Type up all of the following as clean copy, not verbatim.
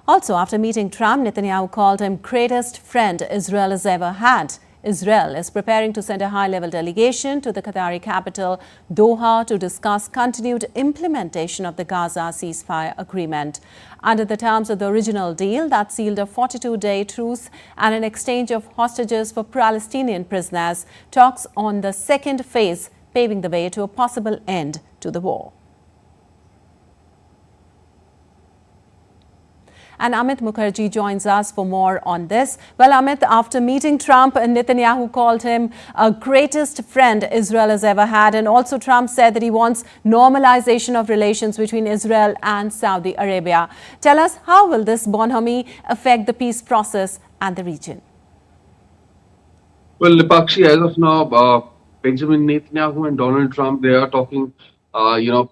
Also, after meeting Trump, Netanyahu called him greatest friend Israel has ever had. Israel is preparing to send a high-level delegation to the Qatari capital, Doha, to discuss continued implementation of the Gaza ceasefire agreement. Under the terms of the original deal that sealed a 42-day truce and an exchange of hostages for Palestinian prisoners, talks on the second phase paving the way to a possible end to the war. And Amit Mukherjee joins us for more on this. Well, Amit, after meeting Trump, Netanyahu called him a greatest friend Israel has ever had. And also Trump said that he wants normalization of relations between Israel and Saudi Arabia. Tell us, how will this bonhomie affect the peace process and the region? Well, Lipakshi, as of now, Benjamin Netanyahu and Donald Trump, they are talking,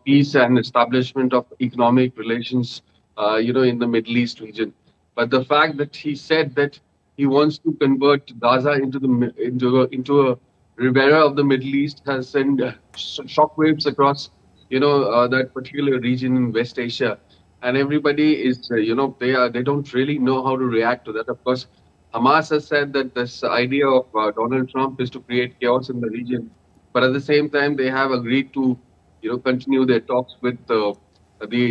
peace and establishment of economic relations, in the Middle East region. But the fact that he said that he wants to convert Gaza into a Rivera of the Middle East has sent shockwaves across, that particular region in West Asia, and everybody is, they don't really know how to react to that. Of course, Hamas has said that this idea of Donald Trump is to create chaos in the region, but at the same time, they have agreed to, continue their talks with the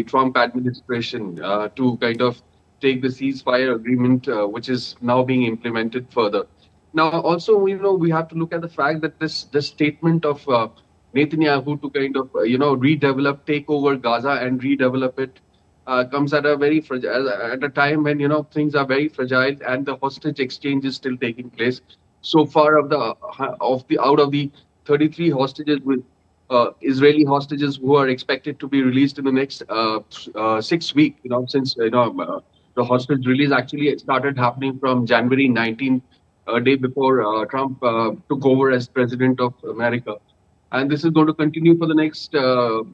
Trump administration to kind of take the ceasefire agreement, which is now being implemented further. Now, also, we have to look at the fact that this statement of Netanyahu to kind of, redevelop, take over Gaza and redevelop it comes at a very at a time when things are very fragile and the hostage exchange is still taking place. So far, out of the 33 hostages with Israeli hostages who are expected to be released in the next 6 weeks, since the hostage release actually started happening from January 19th, a day before Trump took over as president of America. And this is going to continue for the next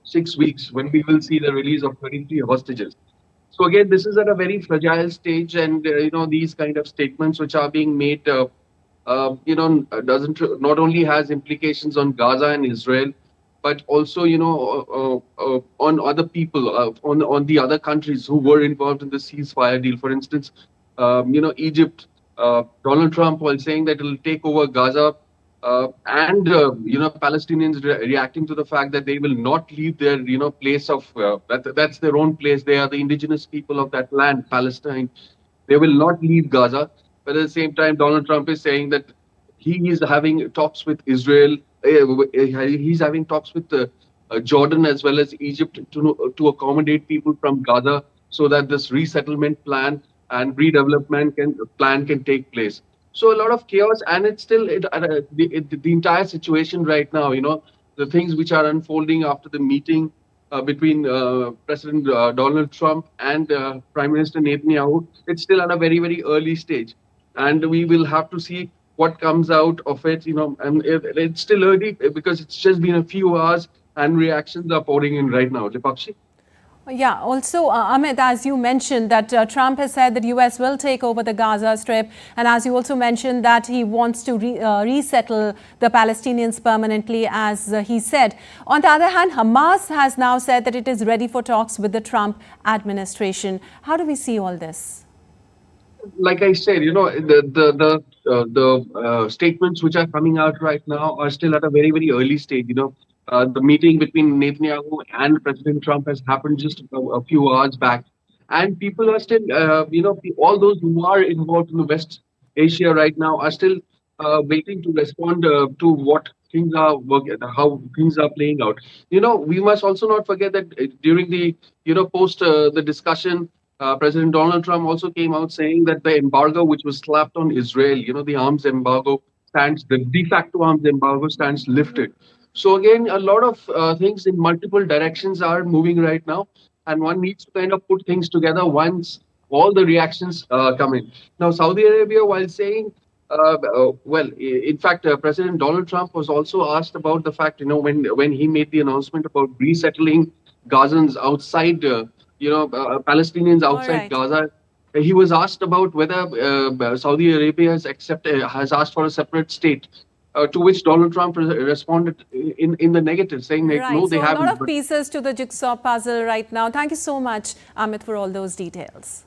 6 weeks when we will see the release of 33 hostages. So again, this is at a very fragile stage, and these kind of statements which are being made, doesn't not only has implications on Gaza and Israel, but also on other people, on the other countries who were involved in the ceasefire deal. For instance, Egypt, Donald Trump, while saying that it will take over Gaza. And Palestinians reacting to the fact that they will not leave their place of that's their own place. They are the indigenous people of that land, Palestine. They will not leave Gaza. But at the same time, Donald Trump is saying that he is having talks with Israel. He's having talks with Jordan as well as Egypt to accommodate people from Gaza so that this resettlement plan and redevelopment plan can take place. So a lot of chaos, and it's still the entire situation right now. The things which are unfolding after the meeting between President Donald Trump and Prime Minister Netanyahu. It's still at a very, very early stage, and we will have to see what comes out of it. And it's still early because it's just been a few hours, and reactions are pouring in right now. Lipakshi? Yeah, also, Amit, as you mentioned that Trump has said that U.S. will take over the Gaza Strip, and as you also mentioned that he wants to resettle the Palestinians permanently, as he said. On the other hand, Hamas has now said that it is ready for talks with the Trump administration. How do we see all this? Like I said, the statements which are coming out right now are still at a very, very early stage. The meeting between Netanyahu and President Trump has happened just a few hours back, and people are still, all those who are involved in the West Asia right now are still waiting to respond to what things are how things are playing out. We must also not forget that during the, post the discussion. President Donald Trump also came out saying that the embargo which was slapped on Israel, the arms embargo the de facto arms embargo stands lifted. So again, a lot of things in multiple directions are moving right now, and one needs to kind of put things together once all the reactions come in. Now, Saudi Arabia, while saying, in fact, President Donald Trump was also asked about the fact, when he made the announcement about resettling Gazans outside. Palestinians outside Gaza. He was asked about whether Saudi Arabia has asked for a separate state, to which Donald Trump responded in the negative, saying no, they haven't. A lot of pieces to the jigsaw puzzle right now. Thank you so much, Amit, for all those details.